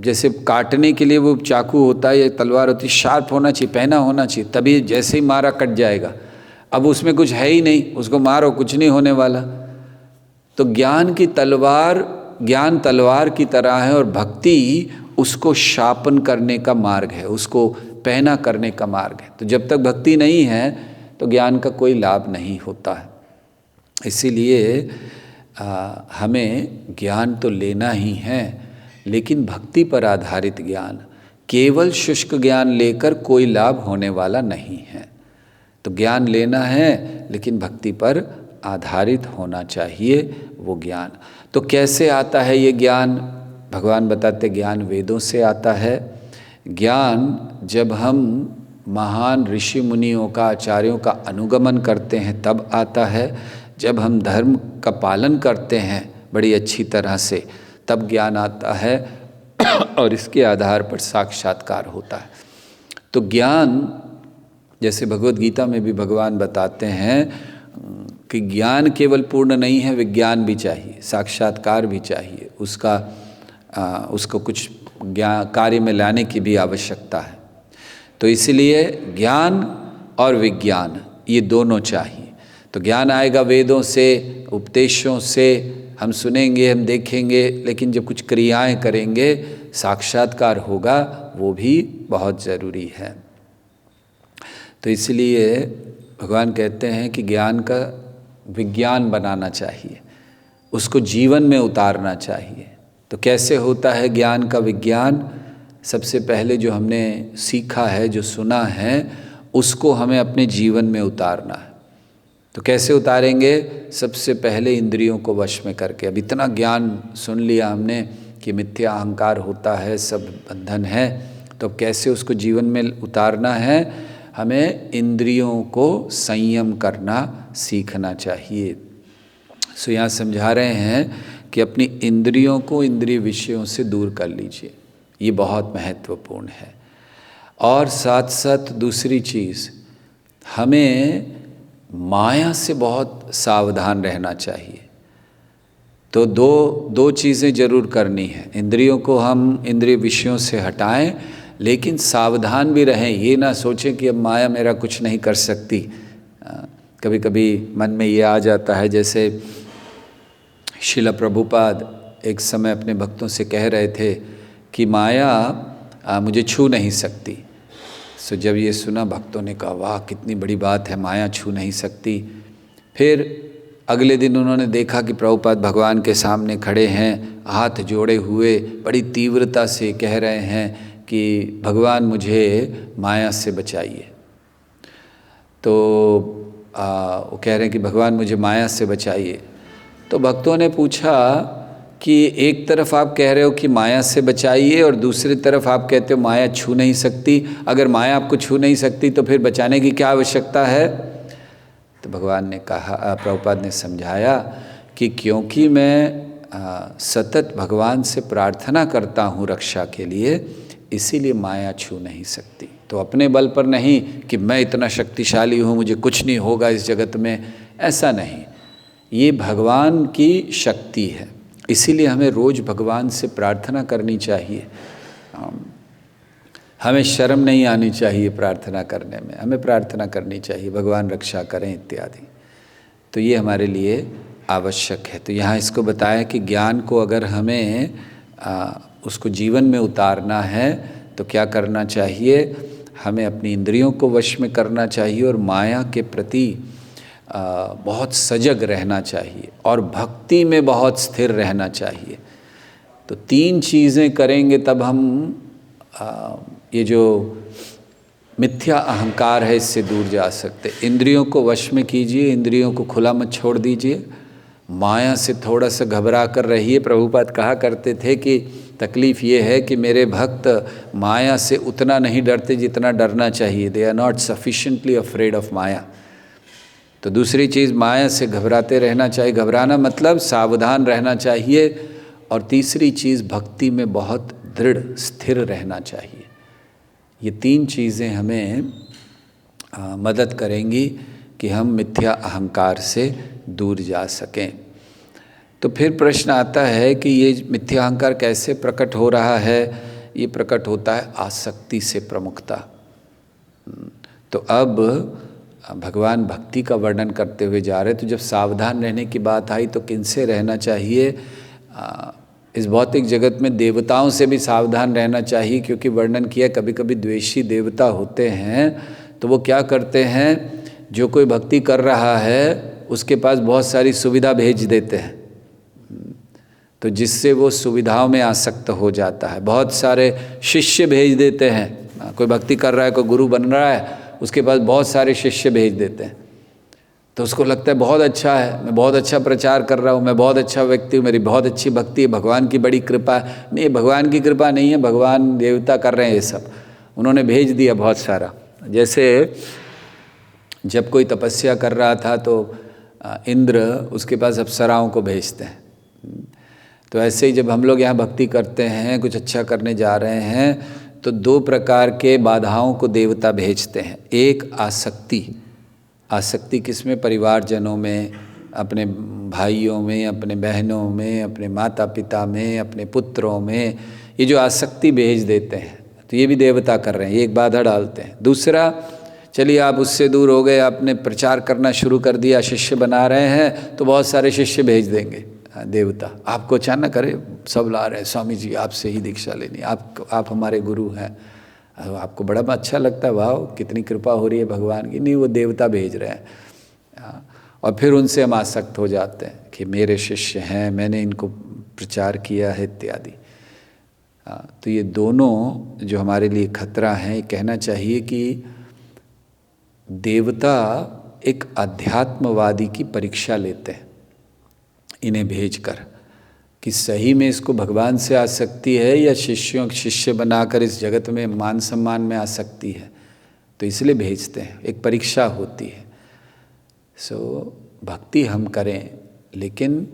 जैसे काटने के लिए वो चाकू होता है या तलवार होती है, शार्प होना चाहिए, पैना होना चाहिए, तभी जैसे ही मारा कट जाएगा। अब उसमें कुछ है ही नहीं, उसको मारो कुछ नहीं होने वाला। तो ज्ञान की तलवार, ज्ञान तलवार की तरह है और भक्ति उसको शापन करने का मार्ग है, उसको पहना करने का मार्ग है। तो जब तक भक्ति नहीं है तो ज्ञान का कोई लाभ नहीं होता है। इसीलिए हमें ज्ञान तो लेना ही है, लेकिन भक्ति पर आधारित ज्ञान। केवल शुष्क ज्ञान लेकर कोई लाभ होने वाला नहीं है। तो ज्ञान लेना है लेकिन भक्ति पर आधारित होना चाहिए वो ज्ञान। तो कैसे आता है ये ज्ञान? भगवान बताते ज्ञान वेदों से आता है। ज्ञान जब हम महान ऋषि मुनियों का, आचार्यों का अनुगमन करते हैं तब आता है। जब हम धर्म का पालन करते हैं बड़ी अच्छी तरह से तब ज्ञान आता है और इसके आधार पर साक्षात्कार होता है। तो ज्ञान, जैसे भगवद गीता में भी भगवान बताते हैं कि ज्ञान केवल पूर्ण नहीं है, विज्ञान भी चाहिए, साक्षात्कार भी चाहिए, उसको कुछ ज्ञान कार्य में लाने की भी आवश्यकता है। तो इसलिए ज्ञान और विज्ञान ये दोनों चाहिए। तो ज्ञान आएगा वेदों से, उपदेशों से, हम सुनेंगे, हम देखेंगे, लेकिन जब कुछ क्रियाएं करेंगे, साक्षात्कार होगा, वो भी बहुत ज़रूरी है। तो इसलिए भगवान कहते हैं कि ज्ञान का विज्ञान बनाना चाहिए, उसको जीवन में उतारना चाहिए। तो कैसे होता है ज्ञान का विज्ञान? सबसे पहले जो हमने सीखा है, जो सुना है, उसको हमें अपने जीवन में उतारना है। तो कैसे उतारेंगे? सबसे पहले इंद्रियों को वश में करके। अब इतना ज्ञान सुन लिया हमने कि मिथ्या अहंकार होता है, सब बंधन है, तो कैसे उसको जीवन में उतारना है? हमें इंद्रियों को संयम करना सीखना चाहिए। सो यहाँ समझा रहे हैं कि अपनी इंद्रियों को इंद्रिय विषयों से दूर कर लीजिए, ये बहुत महत्वपूर्ण है। और साथ साथ दूसरी चीज़, हमें माया से बहुत सावधान रहना चाहिए। तो दो चीज़ें जरूर करनी है। इंद्रियों को हम इंद्रिय विषयों से हटाएं, लेकिन सावधान भी रहें। ये ना सोचें कि अब माया मेरा कुछ नहीं कर सकती। कभी कभी मन में ये आ जाता है, जैसे श्रील प्रभुपाद एक समय अपने भक्तों से कह रहे थे कि माया मुझे छू नहीं सकती। सो जब ये सुना, भक्तों ने कहा वाह कितनी बड़ी बात है, माया छू नहीं सकती। फिर अगले दिन उन्होंने देखा कि प्रभुपाद भगवान के सामने खड़े हैं, हाथ जोड़े हुए बड़ी तीव्रता से कह रहे हैं कि भगवान मुझे माया से बचाइए। तो वो कह रहे हैं कि भगवान मुझे माया से बचाइए। तो भक्तों ने पूछा कि एक तरफ आप कह रहे हो कि माया से बचाइए और दूसरी तरफ आप कहते हो माया छू नहीं सकती। अगर माया आपको छू नहीं सकती तो फिर बचाने की क्या आवश्यकता है? तो भगवान ने कहा, प्रभुपाद ने समझाया कि क्योंकि मैं सतत भगवान से प्रार्थना करता हूँ रक्षा के लिए, इसीलिए माया छू नहीं सकती। तो अपने बल पर नहीं कि मैं इतना शक्तिशाली हूँ, मुझे कुछ नहीं होगा इस जगत में, ऐसा नहीं। ये भगवान की शक्ति है, इसीलिए हमें रोज़ भगवान से प्रार्थना करनी चाहिए। हमें शर्म नहीं आनी चाहिए प्रार्थना करने में, हमें प्रार्थना करनी चाहिए भगवान रक्षा करें इत्यादि। तो ये हमारे लिए आवश्यक है। तो यहाँ इसको बताया कि ज्ञान को अगर हमें उसको जीवन में उतारना है तो क्या करना चाहिए, हमें अपनी इंद्रियों को वश में करना चाहिए और माया के प्रति बहुत सजग रहना चाहिए और भक्ति में बहुत स्थिर रहना चाहिए। तो तीन चीज़ें करेंगे तब हम ये जो मिथ्या अहंकार है इससे दूर जा सकते। इंद्रियों को वश में कीजिए, इंद्रियों को खुला मत छोड़ दीजिए, माया से थोड़ा सा घबरा कर रहिए। प्रभुपाद कहा करते थे कि तकलीफ़ ये है कि मेरे भक्त माया से उतना नहीं डरते जितना डरना चाहिए, they are not sufficiently afraid of Maya. तो दूसरी चीज़, माया से घबराते रहना चाहिए, घबराना मतलब सावधान रहना चाहिए। और तीसरी चीज़, भक्ति में बहुत दृढ़ स्थिर रहना चाहिए। ये तीन चीज़ें हमें मदद करेंगी कि हम मिथ्या अहंकार से दूर जा सकें। तो फिर प्रश्न आता है कि ये मिथ्या अहंकार कैसे प्रकट हो रहा है। ये प्रकट होता है आसक्ति से, प्रमुखता। तो अब भगवान भक्ति का वर्णन करते हुए जा रहे, तो जब सावधान रहने की बात आई तो किनसे रहना चाहिए। इस भौतिक जगत में देवताओं से भी सावधान रहना चाहिए, क्योंकि वर्णन किया कभी कभी द्वेषी देवता होते हैं। तो वो क्या करते हैं, जो कोई भक्ति कर रहा है उसके पास बहुत सारी सुविधा भेज देते हैं, तो जिससे वो सुविधाओं में आसक्त हो जाता है। बहुत सारे शिष्य भेज देते हैं, कोई भक्ति कर रहा है, कोई गुरु बन रहा है, उसके पास बहुत सारे शिष्य भेज देते हैं। तो उसको लगता है बहुत अच्छा है, मैं बहुत अच्छा प्रचार कर रहा हूँ, मैं बहुत अच्छा व्यक्ति हूँ, मेरी बहुत अच्छी भक्ति है, भगवान की बड़ी कृपा है। नहीं, भगवान की कृपा नहीं है, भगवान देवता कर रहे हैं ये सब, उन्होंने भेज दिया बहुत सारा। जैसे जब कोई तपस्या कर रहा था तो इंद्र उसके पास अप्सराओं को भेजते हैं। तो ऐसे ही जब हम लोग यहाँ भक्ति करते हैं, कुछ अच्छा करने जा रहे हैं, तो दो प्रकार के बाधाओं को देवता भेजते हैं। एक आसक्ति, आसक्ति किसमें, परिवारजनों में, अपने भाइयों में, अपने बहनों में, अपने माता पिता में, अपने पुत्रों में, ये जो आसक्ति भेज देते हैं, तो ये भी देवता कर रहे हैं, ये एक बाधा डालते हैं। दूसरा, चलिए आप उससे दूर हो गए, आपने प्रचार करना शुरू कर दिया, शिष्य बना रहे हैं, तो बहुत सारे शिष्य भेज देंगे देवता। आपको अचानक करे सब ला रहे हैं, स्वामी जी आपसे ही दीक्षा लेनी, आप हमारे गुरु हैं, आपको बड़ा अच्छा लगता है, वाह कितनी कृपा हो रही है भगवान की। नहीं, वो देवता भेज रहे हैं। और फिर उनसे हम आसक्त हो जाते हैं कि मेरे शिष्य हैं, मैंने इनको प्रचार किया है इत्यादि। तो ये दोनों जो हमारे लिए खतरा है, कहना चाहिए कि देवता एक अध्यात्मवादी की परीक्षा लेते हैं इन्हें भेजकर, कि सही में इसको भगवान से आसक्ति है या शिष्य बनाकर इस जगत में मान सम्मान में आसक्ति है। तो इसलिए भेजते हैं, एक परीक्षा होती है। भक्ति हम करें, लेकिन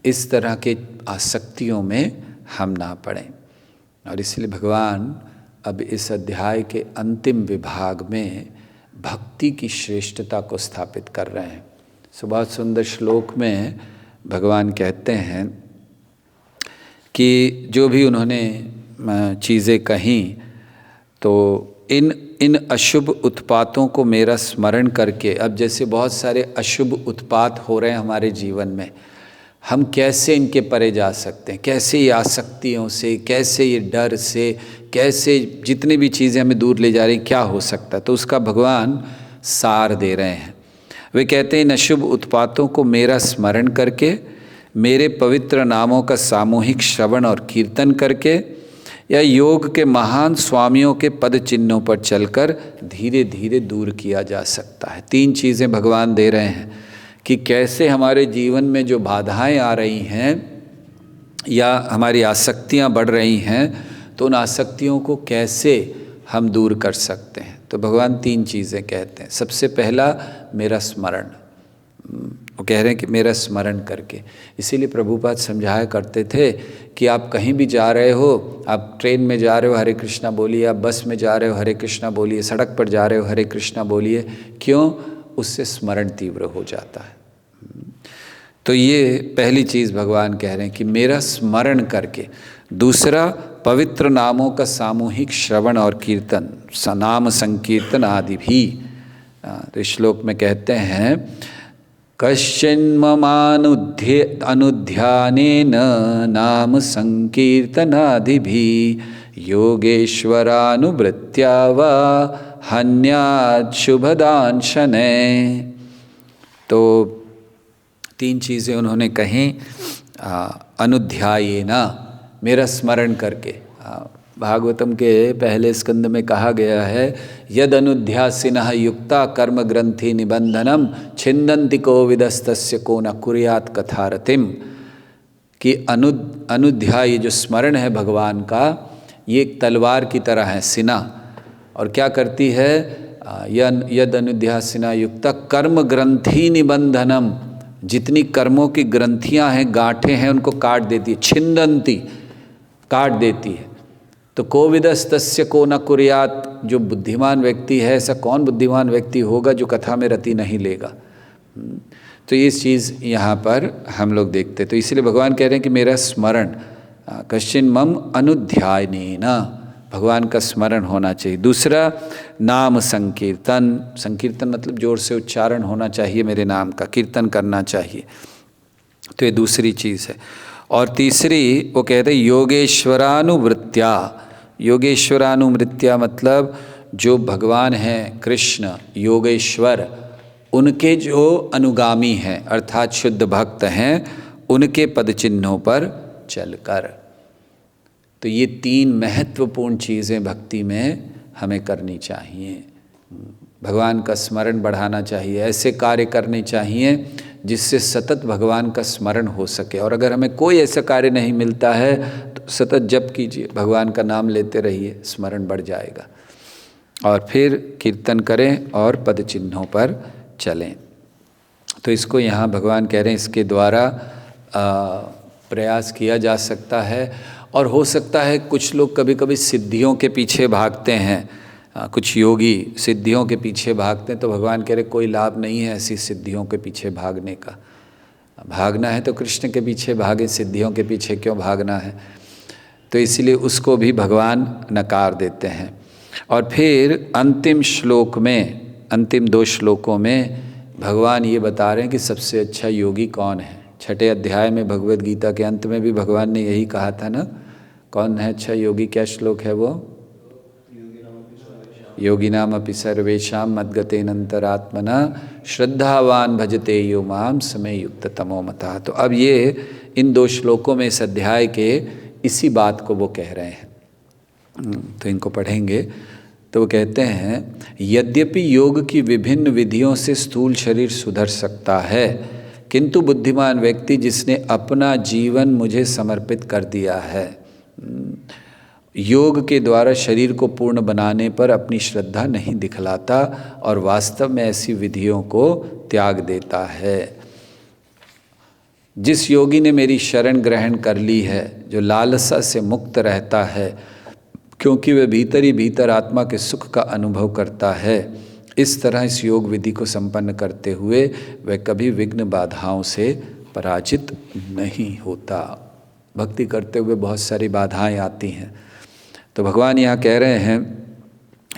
इस तरह के आसक्तियों में हम ना पड़ें। और इसलिए भगवान अब इस अध्याय के अंतिम विभाग में भक्ति की श्रेष्ठता को स्थापित कर रहे हैं। बहुत सुंदर श्लोक में भगवान कहते हैं कि जो भी उन्होंने चीज़ें कहीं, तो इन अशुभ उत्पातों को मेरा स्मरण करके, अब जैसे बहुत सारे अशुभ उत्पात हो रहे हैं हमारे जीवन में, हम कैसे इनके परे जा सकते हैं, कैसे ये आसक्तियों से, कैसे ये डर से, कैसे जितनी भी चीज़ें हमें दूर ले जा रही, क्या हो सकता है। तो उसका भगवान सार दे रहे हैं। वे कहते हैं, इन अशुभ उत्पातों को मेरा स्मरण करके, मेरे पवित्र नामों का सामूहिक श्रवण और कीर्तन करके, या योग के महान स्वामियों के पद चिन्हों पर चलकर धीरे धीरे दूर किया जा सकता है। तीन चीज़ें भगवान दे रहे हैं कि कैसे हमारे जीवन में जो बाधाएं आ रही हैं या हमारी आसक्तियां बढ़ रही हैं, तो उन आसक्तियों को कैसे हम दूर कर सकते हैं। तो भगवान तीन चीज़ें कहते हैं। सबसे पहला, मेरा स्मरण। वो कह रहे हैं कि मेरा स्मरण करके। इसीलिए प्रभुपाद समझाया करते थे कि आप कहीं भी जा रहे हो, आप ट्रेन में जा रहे हो हरे कृष्णा बोलिए, आप बस में जा रहे हो हरे कृष्णा बोलिए, सड़क पर जा रहे हो हरे कृष्णा बोलिए। क्यों? उससे स्मरण तीव्र हो जाता है। तो ये पहली चीज़ भगवान कह रहे हैं कि मेरा स्मरण करके। दूसरा, पवित्र नामों का सामूहिक श्रवण और कीर्तन, नाम संकीर्तन आदि भी। तो इस श्लोक में कहते हैं कश्चिन्ममानुध्यानेन नाम संकीर्तनादिभिः योगेश्वरानुवृत्त्या वा हन्यात् शुभदान् शनैः। तो तीन चीज़ें उन्होंने कहीं, अनुध्यायेन, मेरा स्मरण करके। भागवतम के पहले स्कंद में कहा गया है यद अनुध्यासिनः युक्ता कर्म ग्रंथि निबंधनम छिन्दन्ति कोविदस्तस्य को न कुर्यात् कथारतिम। कि अनुध्याय जो स्मरण है भगवान का, ये एक तलवार की तरह है, सिना। और क्या करती है? यद अनुध्यासिना युक्ता कर्म ग्रंथि निबंधनम, जितनी कर्मों की ग्रंथियां हैं, गांठें हैं, उनको काट देती है। छिन्दन्ति, काट देती है। तो कोविदस्तस्य को न कुर्यात्, जो बुद्धिमान व्यक्ति है, ऐसा कौन बुद्धिमान व्यक्ति होगा जो कथा में रति नहीं लेगा। तो ये चीज़ यहाँ पर हम लोग देखते। तो इसलिए भगवान कह रहे हैं कि मेरा स्मरण, कश्चिन मम अनुध्यायनेन, भगवान का स्मरण होना चाहिए। दूसरा, नाम संकीर्तन। संकीर्तन मतलब जोर से उच्चारण होना चाहिए मेरे नाम का, कीर्तन करना चाहिए। तो ये दूसरी चीज़ है। और तीसरी वो कहते हैं योगेश्वरानुवृत्त्या। योगेश्वरानुवृत्त्या मतलब जो भगवान हैं कृष्ण योगेश्वर, उनके जो अनुगामी हैं अर्थात शुद्ध भक्त हैं, उनके पद चिन्हों पर चलकर। तो ये तीन महत्वपूर्ण चीज़ें भक्ति में हमें करनी चाहिए। भगवान का स्मरण बढ़ाना चाहिए, ऐसे कार्य करने चाहिए जिससे सतत भगवान का स्मरण हो सके। और अगर हमें कोई ऐसा कार्य नहीं मिलता है तो सतत जप कीजिए, भगवान का नाम लेते रहिए, स्मरण बढ़ जाएगा। और फिर कीर्तन करें और पद चिन्हों पर चलें। तो इसको यहाँ भगवान कह रहे हैं इसके द्वारा प्रयास किया जा सकता है। और हो सकता है कुछ लोग कभी कभी सिद्धियों के पीछे भागते हैं, कुछ योगी सिद्धियों के पीछे भागते हैं। तो भगवान कह रहे कोई लाभ नहीं है ऐसी सिद्धियों के पीछे भागने का। भागना है तो कृष्ण के पीछे भागे, सिद्धियों के पीछे क्यों भागना है। तो इसलिए उसको भी भगवान नकार देते हैं। और फिर अंतिम श्लोक में, अंतिम 2 श्लोकों में भगवान ये बता रहे हैं कि सबसे अच्छा योगी कौन है। 6 अध्याय में भगवद गीता के अंत में भी भगवान ने यही कहा था ना, कौन है अच्छा योगी। क्या श्लोक है वो? योगिनामपि सर्वेषां मद्गतेनन्तरात्मना श्रद्धावान भजते यो माम समय युक्त तमो मतः। तो अब ये इन 2 श्लोकों में इस अध्याय के इसी बात को वो कह रहे हैं। तो इनको पढ़ेंगे। तो वो कहते हैं यद्यपि योग की विभिन्न विधियों से स्थूल शरीर सुधर सकता है, किंतु बुद्धिमान व्यक्ति जिसने अपना जीवन मुझे समर्पित कर दिया है, योग के द्वारा शरीर को पूर्ण बनाने पर अपनी श्रद्धा नहीं दिखलाता और वास्तव में ऐसी विधियों को त्याग देता है। जिस योगी ने मेरी शरण ग्रहण कर ली है, जो लालसा से मुक्त रहता है, क्योंकि वह भीतर ही भीतर आत्मा के सुख का अनुभव करता है, इस तरह इस योग विधि को संपन्न करते हुए वह कभी विघ्न बाधाओं से पराजित नहीं होता। भक्ति करते हुए बहुत सारी बाधाएं आती हैं। तो भगवान यहाँ कह रहे हैं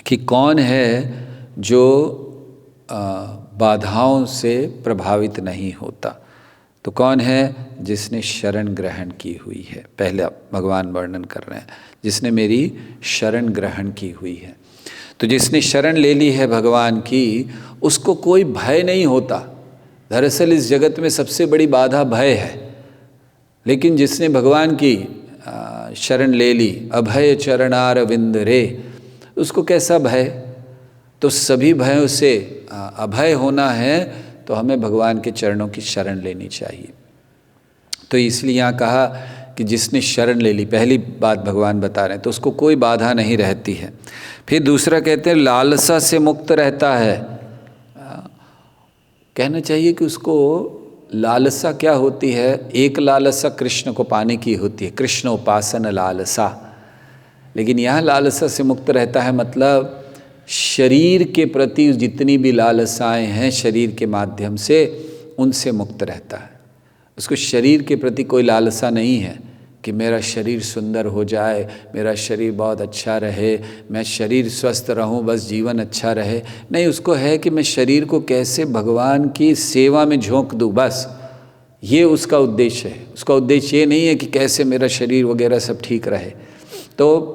कि कौन है जो बाधाओं से प्रभावित नहीं होता। तो कौन है? जिसने शरण ग्रहण की हुई है। पहले भगवान वर्णन कर रहे हैं जिसने मेरी शरण ग्रहण की हुई है। तो जिसने शरण ले ली है भगवान की, उसको कोई भय नहीं होता। दरअसल इस जगत में सबसे बड़ी बाधा भय है, लेकिन जिसने भगवान की शरण ले ली, अभय चरणारविंद रे, उसको कैसा भय? तो सभी भयों से अभय होना है तो हमें भगवान के चरणों की शरण लेनी चाहिए। तो इसलिए यहाँ कहा कि जिसने शरण ले ली, पहली बात भगवान बता रहे हैं, तो उसको कोई बाधा नहीं रहती है। फिर दूसरा कहते हैं लालसा से मुक्त रहता है। कहना चाहिए कि उसको लालसा क्या होती है? एक लालसा कृष्ण को पाने की होती है, कृष्ण उपासन लालसा। लेकिन यहाँ लालसा से मुक्त रहता है, मतलब शरीर के प्रति जितनी भी लालसाएं हैं शरीर के माध्यम से, उनसे मुक्त रहता है। उसको शरीर के प्रति कोई लालसा नहीं है कि मेरा शरीर सुंदर हो जाए, मेरा शरीर बहुत अच्छा रहे, मैं शरीर स्वस्थ रहूं, बस जीवन अच्छा रहे। नहीं, उसको है कि मैं शरीर को कैसे भगवान की सेवा में झोंक दूं, बस ये उसका उद्देश्य है। उसका उद्देश्य ये नहीं है कि कैसे मेरा शरीर वगैरह सब ठीक रहे। तो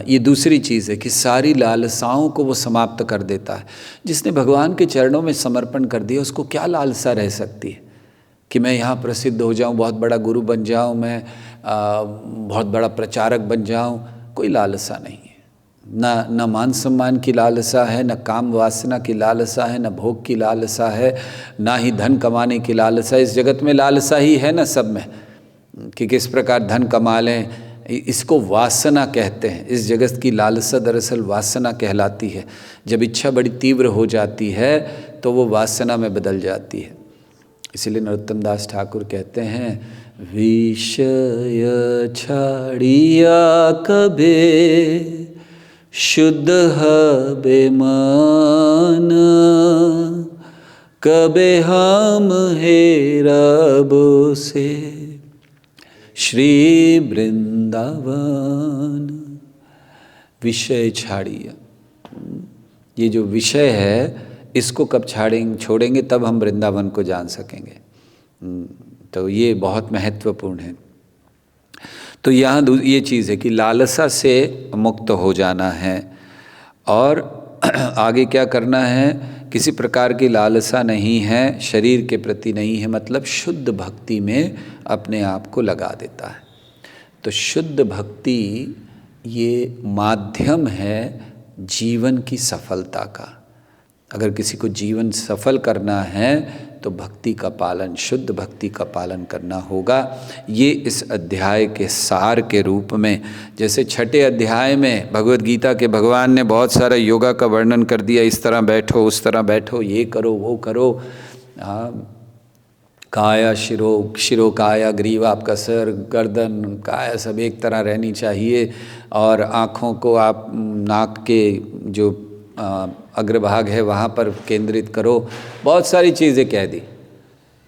ये दूसरी चीज़ है कि सारी लालसाओं को वो समाप्त कर देता है। जिसने भगवान के चरणों में समर्पण कर दिया, उसको क्या लालसा रह सकती है कि मैं यहाँ प्रसिद्ध हो जाऊँ, बहुत बड़ा गुरु बन जाऊँ, मैं बहुत बड़ा प्रचारक बन जाऊँ? कोई लालसा नहीं है। ना मान सम्मान की लालसा है, न काम वासना की लालसा है, न भोग की लालसा है, ना ही धन कमाने की लालसा। इस जगत में लालसा ही है ना सब में, कि किस प्रकार धन कमा लें, इसको वासना कहते हैं। इस जगत की लालसा दरअसल वासना कहलाती है। जब इच्छा बड़ी तीव्र हो जाती है तो वो वासना में बदल जाती है। इसीलिए नरोत्तम दास ठाकुर कहते हैं, विषय छाड़िया कबे शुद्ध हबे मन, कबे हम हेरब से श्री वृंदावन। विषय छाड़िया, ये जो विषय है इसको कब छोड़ेंगे तब हम वृंदावन को जान सकेंगे। तो ये बहुत महत्वपूर्ण है। तो यहाँ ये चीज़ है कि लालसा से मुक्त हो जाना है। और आगे क्या करना है? किसी प्रकार की लालसा नहीं है, शरीर के प्रति नहीं है, मतलब शुद्ध भक्ति में अपने आप को लगा देता है। तो शुद्ध भक्ति ये माध्यम है जीवन की सफलता का। अगर किसी को जीवन सफल करना है तो भक्ति का पालन, शुद्ध भक्ति का पालन करना होगा। ये इस अध्याय के सार के रूप में, जैसे छठे अध्याय में भगवद गीता के भगवान ने बहुत सारा योगा का वर्णन कर दिया, इस तरह बैठो, उस तरह बैठो, ये करो, वो करो। काया शिरो काया ग्रीवा, आपका सर, गर्दन, काया सब एक तरह रहनी चाहिए। और आँखों को आप नाक के जो अग्रभाग है वहाँ पर केंद्रित करो। बहुत सारी चीज़ें कह दी,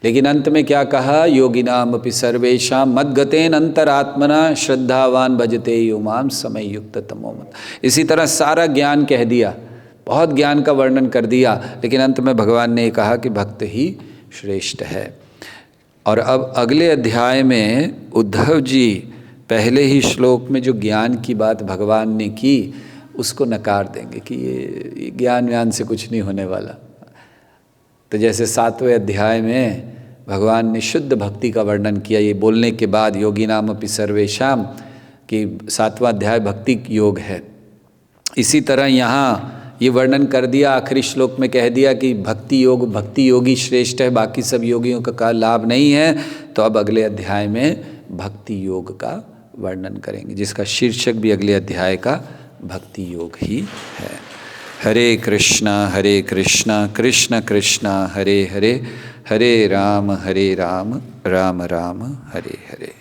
लेकिन अंत में क्या कहा? योगिनाम अपि सर्वेषां मद्गतेन अंतरात्मना श्रद्धावान भजते यो माम समय युक्त तमोमत। इसी तरह सारा ज्ञान कह दिया, बहुत ज्ञान का वर्णन कर दिया, लेकिन अंत में भगवान ने कहा कि भक्त ही श्रेष्ठ है। और अब अगले अध्याय में उद्धव जी पहले ही श्लोक में जो ज्ञान की बात भगवान ने की उसको नकार देंगे कि ये ज्ञान से कुछ नहीं होने वाला। तो जैसे 7वें अध्याय में भगवान ने शुद्ध भक्ति का वर्णन किया, ये बोलने के बाद योगी नाम अपि सर्वेषाम, कि 7वां अध्याय भक्ति योग है। इसी तरह यहाँ ये वर्णन कर दिया, आखिरी श्लोक में कह दिया कि भक्ति योगी श्रेष्ठ है, बाकी सब योगियों का लाभ नहीं है। तो अब अगले अध्याय में भक्ति योग का वर्णन करेंगे, जिसका शीर्षक भी अगले अध्याय का भक्ति योग ही है। हरे कृष्णा कृष्ण कृष्णा हरे हरे, हरे राम राम राम हरे हरे।